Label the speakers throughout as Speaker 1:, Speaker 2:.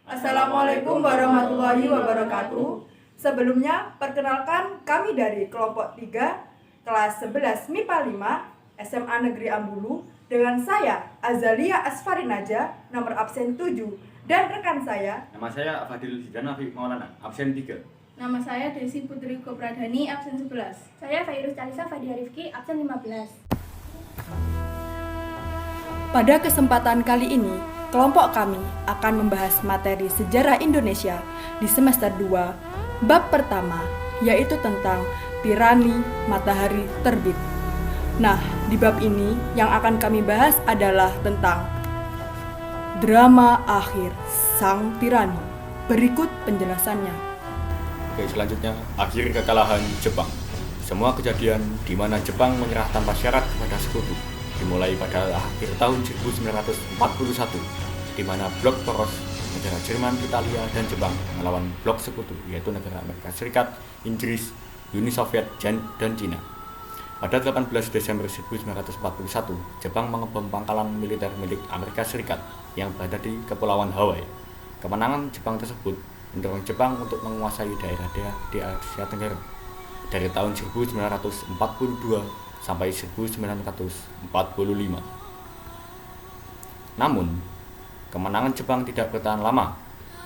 Speaker 1: Assalamualaikum warahmatullahi wabarakatuh. Sebelumnya, perkenalkan kami dari kelompok 3, kelas 11 MIPA 5, SMA Negeri Ambulu, dengan saya, Azalia Asfarinaja, nomor absen 7, dan rekan saya.
Speaker 2: Nama saya Fadil Zidanafi Maulana, absen 3.
Speaker 3: Nama saya Desi Putri Kopradhani, absen 11.
Speaker 4: Saya Fairuz Talisa Fadia Rifki, absen 15.
Speaker 1: Pada kesempatan kali ini, kelompok kami akan membahas materi sejarah Indonesia di semester 2, bab pertama, yaitu tentang tirani matahari terbit. Nah, di bab ini yang akan kami bahas adalah tentang drama akhir sang tirani. Berikut penjelasannya.
Speaker 2: Oke, selanjutnya akhir kekalahan Jepang. Semua kejadian di mana Jepang menyerah tanpa syarat kepada sekutu dimulai pada akhir tahun 1941, di mana blok poros negara Jerman, Italia, dan Jepang melawan blok sekutu yaitu negara Amerika Serikat, Inggris, Uni Soviet, dan Cina. Pada 18 Desember 1941, Jepang mengebom pangkalan militer milik Amerika Serikat yang berada di Kepulauan Hawaii. Kemenangan Jepang tersebut mendorong Jepang untuk menguasai daerah-daerah di Asia Tenggara dari tahun 1942 sampai 1945. Namun, kemenangan Jepang tidak bertahan lama.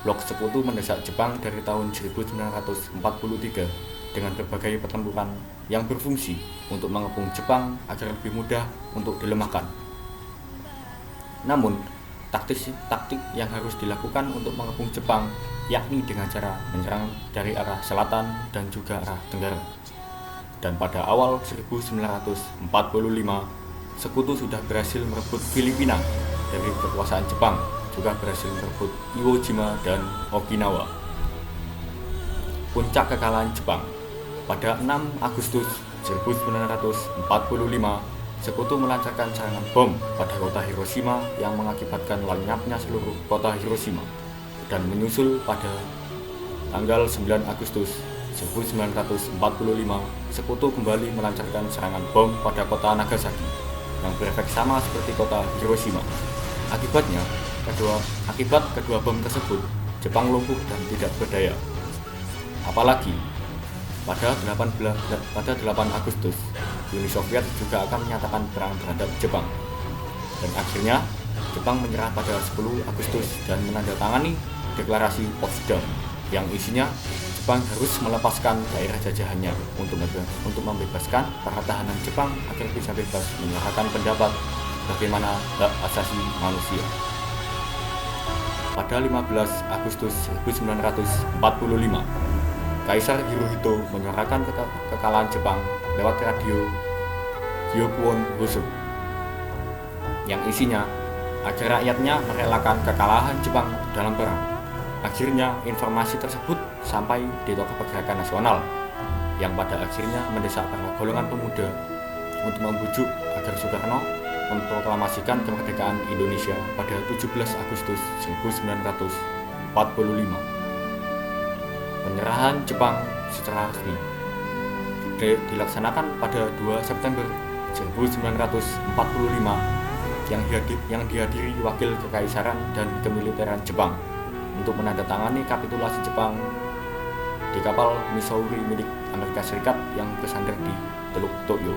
Speaker 2: Blok sekutu mendesak Jepang dari tahun 1943 dengan berbagai pertempuran yang berfungsi untuk mengepung Jepang agar lebih mudah untuk dilemahkan. Namun, taktik yang harus dilakukan untuk mengepung Jepang yakni dengan cara menyerang dari arah selatan dan juga arah tenggara. Dan pada awal 1945, sekutu sudah berhasil merebut Filipina dari kekuasaan Jepang, juga berhasil merebut Iwo Jima dan Okinawa. Puncak kekalahan Jepang. Pada 6 Agustus 1945, sekutu melancarkan serangan bom pada kota Hiroshima yang mengakibatkan lenyapnya seluruh kota Hiroshima. Dan menyusul pada tanggal 9 Agustus 1945, sekutu kembali melancarkan serangan bom pada kota Nagasaki yang berefek sama seperti kota Hiroshima. Akibat kedua bom tersebut, Jepang lumpuh dan tidak berdaya. Apalagi pada 8 Agustus, Uni Soviet juga akan menyatakan perang terhadap Jepang. Dan akhirnya, Jepang menyerah pada 10 Agustus dan menandatangani deklarasi Potsdam yang isinya Jepang harus melepaskan daerah jajahannya untuk membebaskan para tahanan Jepang agar bisa bebas menyuarakan pendapat bagaimana hak asasi manusia. Pada 15 Agustus 1945, Kaisar Hirohito menyuarakan kekalahan Jepang lewat radio Gyokuon Hoso yang isinya agar rakyatnya merelakan kekalahan Jepang dalam perang. Akhirnya informasi tersebut sampai di tokoh pergerakan nasional yang pada akhirnya mendesak para golongan pemuda untuk membujuk agar Soekarno memproklamasikan kemerdekaan Indonesia pada 17 Agustus 1945. Penyerahan Jepang secara resmi dilaksanakan pada 2 September 1945 yang dihadiri wakil kekaisaran dan kemiliteran Jepang untuk menandatangani kapitulasi Jepang di kapal Missouri milik Amerika Serikat yang bersandar di Teluk Tokyo.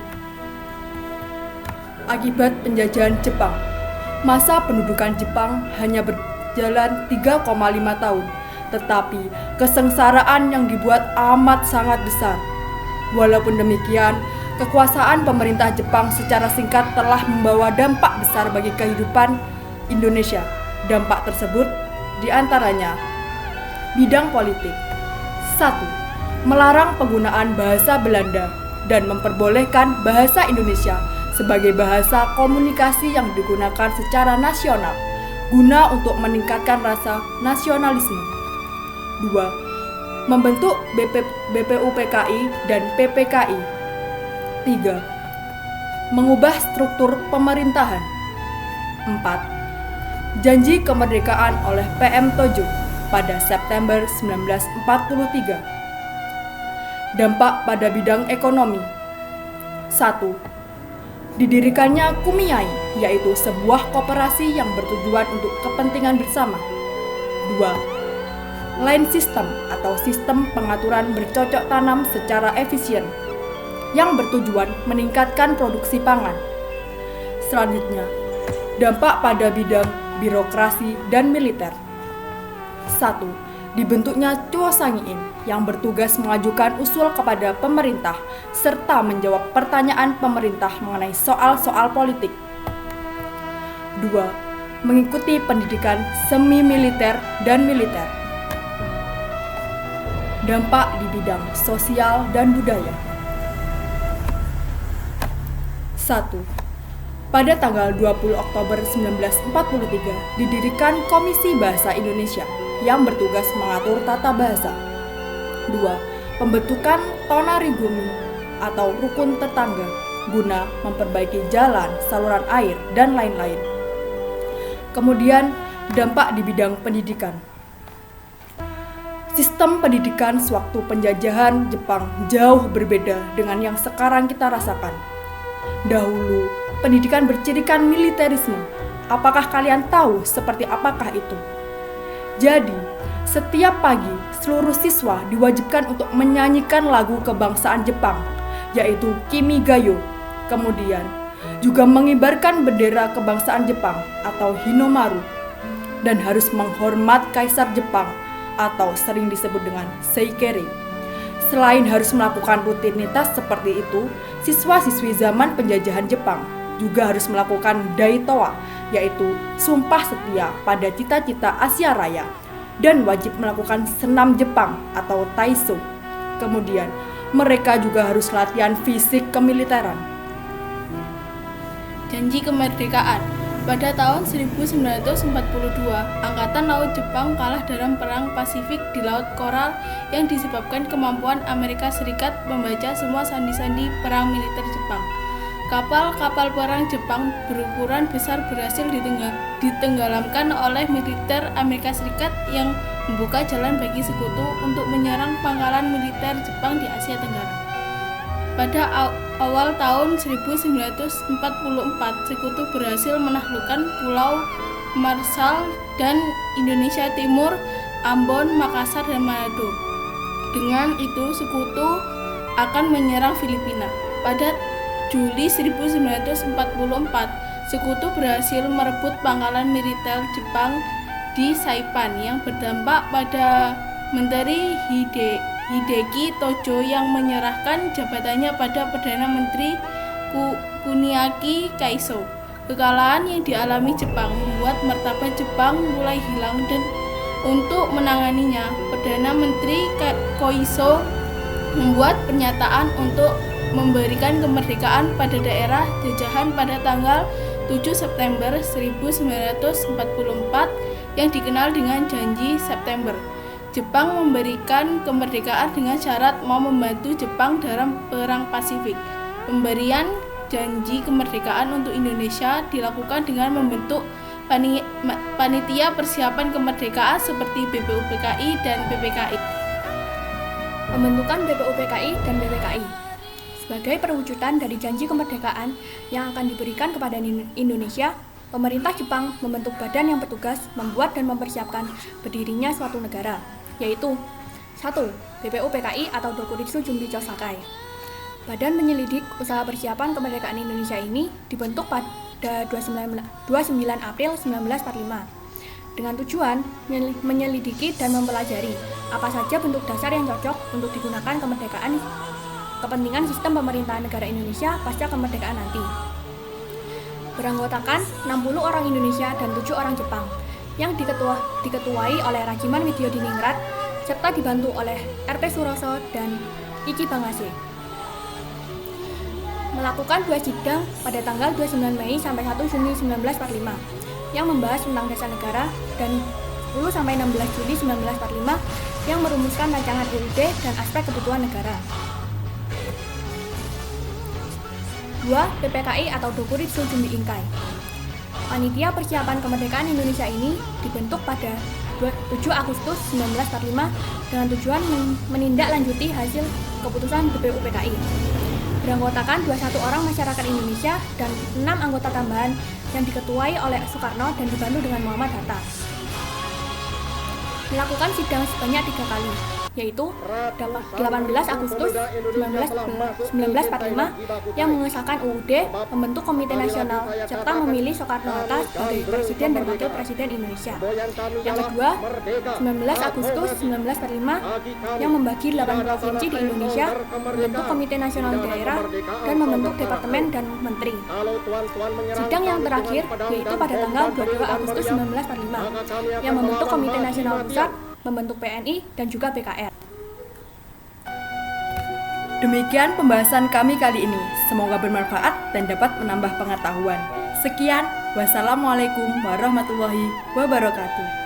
Speaker 1: Akibat penjajahan Jepang, masa pendudukan Jepang hanya berjalan 3,5 tahun, tetapi kesengsaraan yang dibuat amat sangat besar. Walaupun demikian, kekuasaan pemerintah Jepang secara singkat telah membawa dampak besar bagi kehidupan Indonesia. Dampak tersebut diantaranya bidang politik. 1. Melarang penggunaan bahasa Belanda dan memperbolehkan bahasa Indonesia sebagai bahasa komunikasi yang digunakan secara nasional guna untuk meningkatkan rasa nasionalisme. 2. Membentuk BPUPKI dan PPKI. 3. Mengubah struktur pemerintahan. 4. Janji kemerdekaan oleh PM Tojo pada September 1943. Dampak pada bidang ekonomi. 1. Didirikannya Kumiai, yaitu sebuah koperasi yang bertujuan untuk kepentingan bersama. 2. Line system atau sistem pengaturan bercocok tanam secara efisien yang bertujuan meningkatkan produksi pangan. Selanjutnya, dampak pada bidang birokrasi dan militer. 1. Dibentuknya Choo Sang-in yang bertugas mengajukan usul kepada pemerintah serta menjawab pertanyaan pemerintah mengenai soal-soal politik. 2. Mengikuti pendidikan semi militer dan militer. Dampak di bidang sosial dan budaya. 1. Pada tanggal 20 Oktober 1943 didirikan Komisi Bahasa Indonesia yang bertugas mengatur tata bahasa. 2. Pembentukan Tonarigumi atau rukun tetangga guna memperbaiki jalan, saluran air, dan lain-lain. Kemudian, dampak di bidang pendidikan. Sistem pendidikan sewaktu penjajahan Jepang jauh berbeda dengan yang sekarang kita rasakan. Dahulu, pendidikan bercirikan militerisme. Apakah kalian tahu seperti apakah itu? Jadi, setiap pagi seluruh siswa diwajibkan untuk menyanyikan lagu kebangsaan Jepang, yaitu Kimigayo. Kemudian, juga mengibarkan bendera kebangsaan Jepang atau Hinomaru, dan harus menghormat Kaisar Jepang atau sering disebut dengan Seikere. Selain harus melakukan rutinitas seperti itu, siswa-siswi zaman penjajahan Jepang juga harus melakukan Daitoa, yaitu sumpah setia pada cita-cita Asia Raya, dan wajib melakukan senam Jepang atau Taiso. Kemudian, mereka juga harus latihan fisik kemiliteran.
Speaker 3: Janji kemerdekaan. Pada tahun 1942, Angkatan Laut Jepang kalah dalam Perang Pasifik di Laut Koral yang disebabkan kemampuan Amerika Serikat membaca semua sandi-sandi perang militer Jepang. Kapal-kapal perang Jepang berukuran besar berhasil ditenggelamkan oleh militer Amerika Serikat yang membuka jalan bagi sekutu untuk menyerang pangkalan militer Jepang di Asia Tenggara. Pada awal tahun 1944, sekutu berhasil menaklukkan Pulau Marshall dan Indonesia Timur, Ambon, Makassar, dan Manado. Dengan itu, sekutu akan menyerang Filipina. Pada Juli 1944, sekutu berhasil merebut pangkalan militer Jepang di Saipan yang berdampak pada Menteri Hideki Tojo yang menyerahkan jabatannya pada Perdana Menteri Kuniaki Kaiso. Kekalahan yang dialami Jepang membuat martabat Jepang mulai hilang, dan untuk menanganinya, Perdana Menteri Koiso membuat pernyataan untuk memberikan kemerdekaan pada daerah jajahan pada tanggal 7 September 1944 yang dikenal dengan Janji September. Jepang memberikan kemerdekaan dengan syarat mau membantu Jepang dalam Perang Pasifik. Pemberian janji kemerdekaan untuk Indonesia dilakukan dengan membentuk panitia persiapan kemerdekaan seperti BPUPKI dan PPKI.
Speaker 4: Pembentukan BPUPKI dan BPKI sebagai perwujudan dari janji kemerdekaan yang akan diberikan kepada Indonesia, pemerintah Jepang membentuk badan yang bertugas membuat dan mempersiapkan berdirinya suatu negara, yaitu 1. BPUPKI atau Dokuritsu Jumbi Chosakai. Badan penyelidik usaha persiapan kemerdekaan Indonesia ini dibentuk pada 29 April 1945 dengan tujuan menyelidiki dan mempelajari apa saja bentuk dasar yang cocok untuk digunakan kepentingan sistem pemerintahan negara Indonesia pasca kemerdekaan nanti. Beranggotakan 60 orang Indonesia dan 7 orang Jepang yang diketuai oleh Rajiman Widyodiningrat serta dibantu oleh RP Suroso dan Ichi Bangase. Melakukan 2 sidang pada tanggal 29 Mei sampai 1 Juni 1945 yang membahas tentang dasar negara, dan 10 sampai 16 Juli 1945 yang merumuskan rancangan UUD dan aspek kebutuhan negara. 2. PPKI atau Dokuritsu Jumbi Inkai. Panitia persiapan kemerdekaan Indonesia ini dibentuk pada 7 Agustus 1945 dengan tujuan menindaklanjuti hasil keputusan BPUPKI. Beranggotakan 21 orang masyarakat Indonesia dan 6 anggota tambahan yang diketuai oleh Soekarno dan dibantu dengan Muhammad Hatta. melakukan sidang sebanyak 3 kali, yaitu 18 Agustus 1945 yang mengesahkan UUD, membentuk Komite Nasional, serta memilih Soekarno-Hatta sebagai Presiden dan Wakil Presiden Indonesia. Yang kedua, 19 Agustus 1945 yang membagi 8 provinsi di Indonesia, membentuk Komite Nasional Daerah, dan membentuk Departemen dan Menteri. Sidang yang terakhir yaitu pada tanggal 22 Agustus 1945 yang membentuk Komite Nasional Pusat, membentuk PNI, dan juga BKR.
Speaker 1: Demikian pembahasan kami kali ini. Semoga bermanfaat dan dapat menambah pengetahuan. Sekian, wassalamualaikum warahmatullahi wabarakatuh.